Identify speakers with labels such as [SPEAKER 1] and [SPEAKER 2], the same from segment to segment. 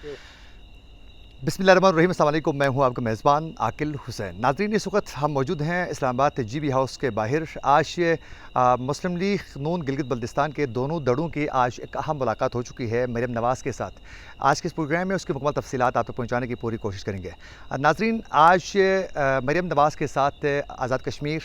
[SPEAKER 1] बिस्मिल्लाहिर्रहमानिर्रहीम। अस्सलाम वालेकुम। मैं हूं आपका मेज़बान आकिल हुसैन। नाज़रीन, इस वक्त हम मौजूद हैं इस्लामाबाद जीबी हाउस के बाहर। आज मुस्लिम लीग नून गिलगित बल्तिस्तान के दोनों धड़ों की आज एक अहम मुलाकात हो चुकी है मरियम नवाज़ के साथ। आज के इस प्रोग्राम में उसकी मुकम्मल तफसीलात आप तक पहुँचाने की पूरी कोशिश करेंगे। नाज़रीन, आज मरियम नवाज़ के साथ आज़ाद कश्मीर,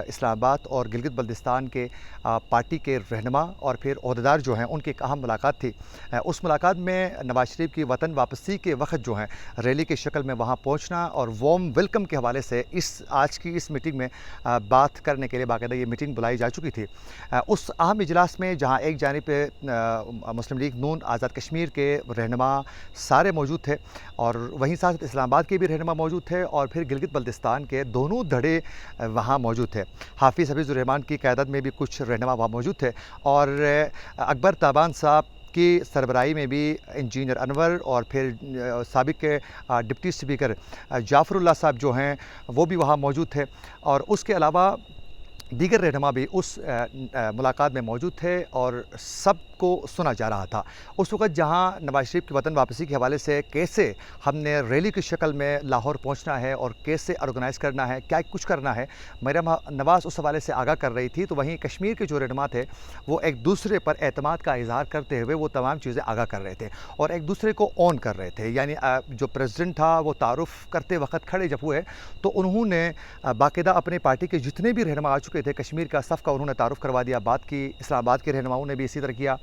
[SPEAKER 1] इस्लामाबाद और गिलगित बल्तिस्तान के पार्टी के रहनुमा और फिर ओहदेदार जो हैं उनकी एक अहम मुलाकात थी। उस मुलाकात में नवाज़ शरीफ की वतन वापसी के वक्त जो है रैली की शक्ल में वहाँ पहुँचना और वार्म वेलकम के हवाले से आज की इस मीटिंग में बात करने के लिए बाकायदा ये मीटिंग बुलाई जा चुकी थी। उस अहम इजलास में जहाँ एक जानिब पे मुस्लिम लीग नून आज़ाद कश्मीर के रहनुमा सारे मौजूद थे और वहीं साथ इस्लामाबाद के भी रहनुमा मौजूद थे और फिर गिलगित बल्तिस्तान के दोनों धड़े वहाँ मौजूद थे। हाफिज़ हफीज़ुर रहमान की क़यादत में भी कुछ रहनुमा वहाँ मौजूद थे और अकबर ताबान साहब की सरबराही में भी इंजीनियर अनवर और फिर साबिक के डिप्टी स्पीकर जाफ़रुल्लाह साहब जो हैं वो भी वहाँ मौजूद थे और उसके अलावा दीगर रहनुमा भी उस मुलाकात में मौजूद थे और सबको सुना जा रहा था। उस वक़्त जहां नवाज़ शरीफ की वतन वापसी के हवाले से कैसे हमने रैली की शक्ल में लाहौर पहुंचना है और कैसे ऑर्गेनाइज़ करना है, क्या कुछ करना है, मरियम नवाज़ उस हवाले से आगाह कर रही थी, तो वहीं कश्मीर के जो रहनुमा थे वो एक दूसरे पर एतमाद का इज़हार करते हुए वो तमाम चीज़ें आगाह कर रहे थे और एक दूसरे को ऑन कर रहे थे। यानी जो प्रेसिडेंट था वो तारुफ़ करते वक्त खड़े जब हुए तो उन्होंने बाकायदा अपनी पार्टी के जितने भी रहनुमा आ चुके थे कश्मीर का सफ़ का उन्होंने तारुफ़ करवा दिया। बात की इस्लामाबाद के रहनुमाओं ने भी इसी तरह किया,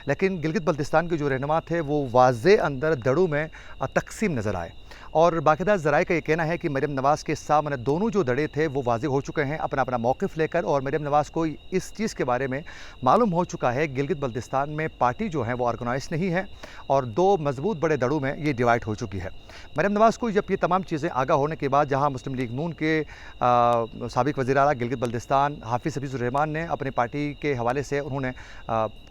[SPEAKER 1] लेकिन गिलगित बल्तिस्तान के जो रहनुमा थे वो वाज़े अंदर धड़ों में तकसीम नज़र आए और बाकायदा ज़राए का ये कहना है कि मरियम नवाज़ के सामने दोनों जो धड़े थे वो वाज़े हो चुके हैं अपना अपना मौक़िफ़ लेकर और मरियम नवाज़ को इस चीज़ के बारे में मालूम हो चुका है गिलगित बल्तिस्तान में पार्टी जो है वो ऑर्गेनाइज नहीं है और दो मजबूत बड़े धड़ों में ये डिवाइड हो चुकी है। मरियम नवाज़ को जब ये तमाम चीज़ें आगाह होने के बाद जहाँ मुस्लिम लीग नून के साबिक़ वज़ीर आला गिलगित बल्तिस्तान हाफिज़ हफीज़ुर रहमान ने अपनी पार्टी के हवाले से उन्होंने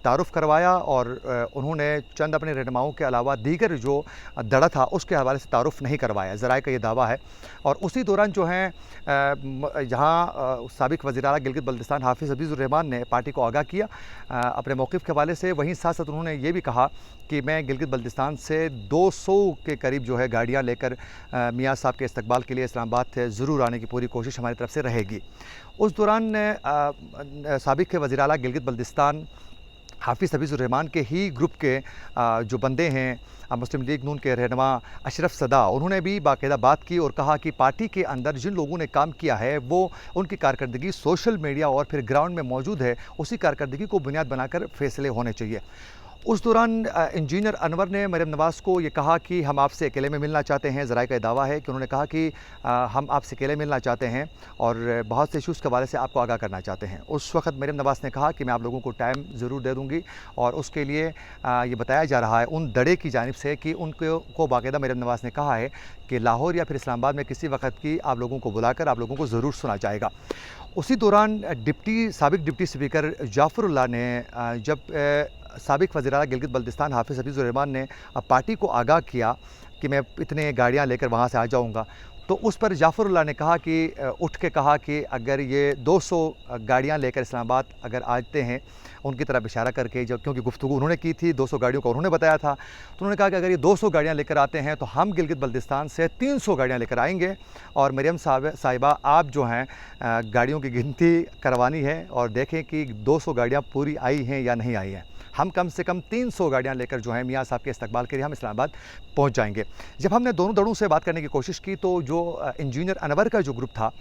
[SPEAKER 1] तारुफ़ करवाया और उन्होंने चंद अपने रहनुमाओं के अलावा दीगर जो धड़ा था उसके हवाले से तारुफ़ नहीं करवाया, ज़राए का ये दावा है। और उसी दौरान जो है जहाँ साबिक़ वज़ीर आला गिलगित बल्तिस्तान हाफिज़ हफीज़ुर रहमान ने पार्टी को आगाह किया अपने मौक़िफ़ के हवाले से, वहीं साथ साथ उन्होंने ये भी कहा कि मैं गिलगित बल्तिस्तान से 200 के करीब जो है गाड़ियाँ लेकर मियाँ साहब के इस्तकबाल के लिए इस्लामाबाद ज़रूर आने की पूरी कोशिश हमारी तरफ से रहेगी। उस दौरान साबिक़ वज़ीर आला गिलगित बल्तिस्तान हाफिज़ हफीज़ुर रहमान के ही ग्रुप के जो बंदे हैं मुस्लिम लीग नून के रहनुमा अशरफ सदा, उन्होंने भी बाकायदा बात की और कहा कि पार्टी के अंदर जिन लोगों ने काम किया है वो उनकी कारकर्दगी सोशल मीडिया और फिर ग्राउंड में मौजूद है, उसी कारकर्दगी को बुनियाद बनाकर फ़ैसले होने चाहिए। उस दौरान इंजीनियर अनवर ने मरियम नवाज़ को ये कहा कि हम आपसे अकेले में मिलना चाहते हैं। ज़राए का दावा है कि उन्होंने कहा कि हम आपसे अकेले मिलना चाहते हैं और बहुत से इशूज़ के हवाले से आपको आगाह करना चाहते हैं। उस वक्त मरियम नवाज़ ने कहा कि मैं आप लोगों को टाइम ज़रूर दे दूँगी और उसके लिए ये बताया जा रहा है उन धड़े की जानिब से कि उनको बाकायदा मरियम नवाज़ ने कहा है कि लाहौर या फिर इस्लामाबाद में किसी वक्त की आप लोगों को बुलाकर आप लोगों को ज़रूर सुना जाएगा। उसी दौरान साबिक़ डिप्टी स्पीकर जाफ़रुल्लाह ने जब साबिक़ वज़ीर आला गिलगित बल्तिस्तान हाफिज़ हफीज़ुर रहमान ने पार्टी को आगाह किया कि मैं इतने गाड़ियाँ लेकर वहाँ से आ जाऊँगा, तो उस पर जाफ़रुल्लाह ने कहा कि उठ के कहा कि अगर ये 200 गाड़ियाँ लेकर इस्लामाबाद अगर आते हैं, उनकी तरफ इशारा करके, जब क्योंकि गुफ्तगू उन्होंने की थी 200 गाड़ियों का उन्होंने बताया था, तो उन्होंने कहा कि अगर ये 200 गाड़ियाँ लेकर आते हैं तो हम गिलगित बल्तिस्तान से 300 गाड़ियाँ लेकर आएंगे और मरियम साहिबा आप जो हैं गाड़ियों की गिनती करवानी है और देखें कि 200 गाड़ियाँ पूरी आई हैं या नहीं आई हैं। हम कम से कम 300 गाड़ियाँ लेकर जो है मियाँ साहब के इस्तकबाल के लिए हम इस्लामाबाद पहुँच जाएंगे। जब हमने दोनों धड़ों से बात करने की कोशिश की तो जो इंजीनियर अनवर का जो ग्रुप था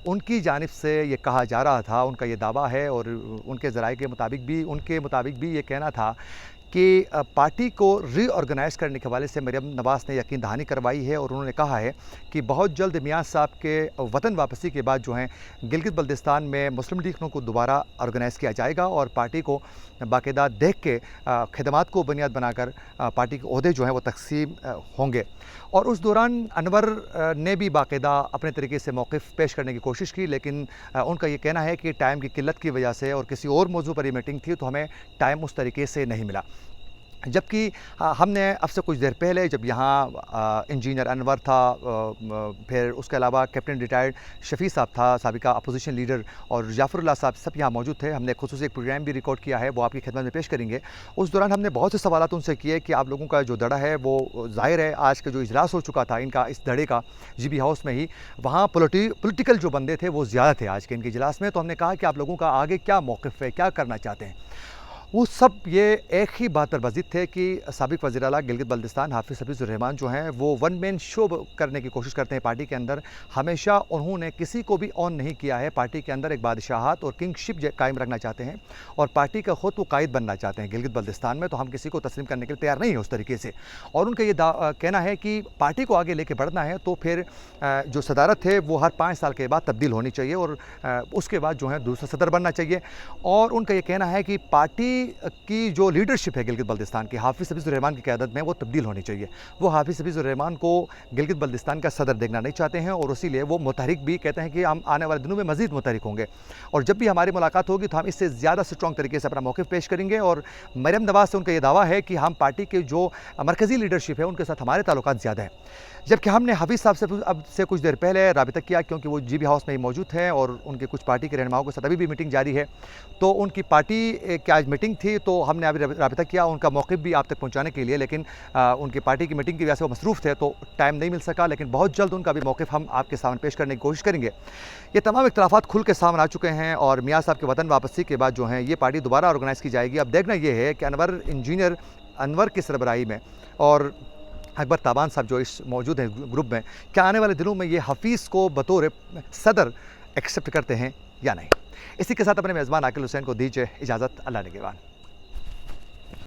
[SPEAKER 1] उनकी जानिब से ये कहा जा रहा था, उनका ये दावा है और उनके ज़राए के मुताबिक भी ये कहना था कि पार्टी को रीऑर्गेनाइज़ करने के हवाले से मरियम नवाज़ ने यकीन दहानी करवाई है और उन्होंने कहा है कि बहुत जल्द मियाँ साहब के वतन वापसी के बाद जो है गिलगित बल्तिस्तान में मुस्लिम लीग को दोबारा ऑर्गेनाइज़ किया जाएगा और पार्टी को बाकायदा देख के खिदमात को बुनियाद बनाकर पार्टी के ओहदे जो हैं वो तकसीम होंगे। और उस दौरान अनवर ने भी बाकायदा अपने तरीके से मौक़िफ़ पेश करने की कोशिश की, लेकिन उनका ये कहना है कि टाइम की किल्लत की वजह से और किसी और मौजू पर ये मीटिंग थी तो हमें टाइम उस तरीके से नहीं मिला। जबकि हमने अब से कुछ देर पहले जब यहाँ इंजीनियर अनवर था, फिर उसके अलावा कैप्टन रिटायर्ड शफ़ी साहब था, साबिका अपोजिशन लीडर, और जाफ़रुल्लाह साहब सब यहाँ मौजूद थे। हमने खुसूसी एक प्रोग्राम भी रिकॉर्ड किया है, वो आपकी खिदमत में पेश करेंगे। उस दौरान हमने बहुत से सवालात उनसे किए कि आप लोगों का जो दड़ा है वो ज़ाहिर है आज का जो इजलास हो चुका था इनका इस दड़े का GB हाउस में ही, वहाँ पॉलिटिकल जो बंदे थे वो ज़्यादा थे आज के इनके इजलास में। तो हमने कहा कि आप लोगों का आगे क्या मौक़िफ़ है, क्या करना चाहते हैं। वो सब ये एक ही बात पर बज़िद थे कि साबिक़ वज़ीर आला गिलगित बल्तिस्तान हाफ़िज़ हफ़ीज़ुर रहमान जो हैं वो वन मैन शो करने की कोशिश करते हैं पार्टी के अंदर। हमेशा उन्होंने किसी को भी ऑन नहीं किया है, पार्टी के अंदर एक बादशाहत और किंगशिप कायम रखना चाहते हैं और पार्टी का ख़ुद वो कायद बनना चाहते हैं गिलगित बल्तिस्तान में। तो हम किसी को तस्लीम करने के लिए तैयार नहीं है उस तरीके से। और उनका ये कहना है कि पार्टी को आगे लेके बढ़ना है तो फिर जो सदारत है वो हर 5 साल के बाद तब्दील होनी चाहिए और उसके बाद जो है दूसरा सदर बनना चाहिए। और उनका ये कहना है कि पार्टी की जो लीडरशिप है गिलगित बल्तिस्तान की हाफ़िज़ हफ़ीज़ुर रहमान की क़यादत में वो तब्दील होनी चाहिए। वो हाफ़िज़ हफ़ीज़ुर रहमान को गिलगित बल्तिस्तान का सदर देखना नहीं चाहते हैं और इसीलिए वो मुतहरिक भी कहते हैं कि हम आने वाले दिनों में मज़ीद मुतहरिक होंगे और जब भी हमारी मुलाकात होगी तो हम इससे ज़्यादा स्ट्रॉन्ग तरीके से अपना मौक़िफ़ पेश करेंगे। और मरियम नवाज़ से उनका ये दावा है कि हम पार्टी के जो मरकज़ी लीडरशिप है उनके साथ हमारे ताल्लुकात ज़्यादा हैं। जबकि हमने हफ़ीज़ साहब से कुछ देर पहले राबिता किया क्योंकि वो GB हाउस में ही मौजूद हैं और उनके कुछ पार्टी के रहनुमाओं के साथ अभी भी मीटिंग जारी है। तो उनकी पार्टी की आज मीटिंग थी तो हमने अभी राबिता किया उनका मौक़िफ़ भी आप तक पहुँचाने के लिए, लेकिन उनकी पार्टी की मीटिंग की वजह से वो मसरूफ़ थे तो टाइम नहीं मिल सका। लेकिन बहुत जल्द उनका भी मौक़िफ़ हम आपके सामने पेश करने की कोशिश करेंगे। ये तमाम इख्तिलाफ़ात खुल के सामने आ चुके हैं और मियाँ साहब के वतन वापसी के बाद जो है ये पार्टी दोबारा ऑर्गेनाइज़ की जाएगी। अब देखना ये है कि इंजीनियर अनवर की सरबराही में और अकबर ताबान साहब जो इस मौजूद हैं ग्रुप में, क्या आने वाले दिनों में ये हफ़ीज़ को बतौर सदर एक्सेप्ट करते हैं या नहीं। इसी के साथ अपने मेज़बान आकिल हुसैन को दीजिए इजाज़त। अल्लाह निगहबान।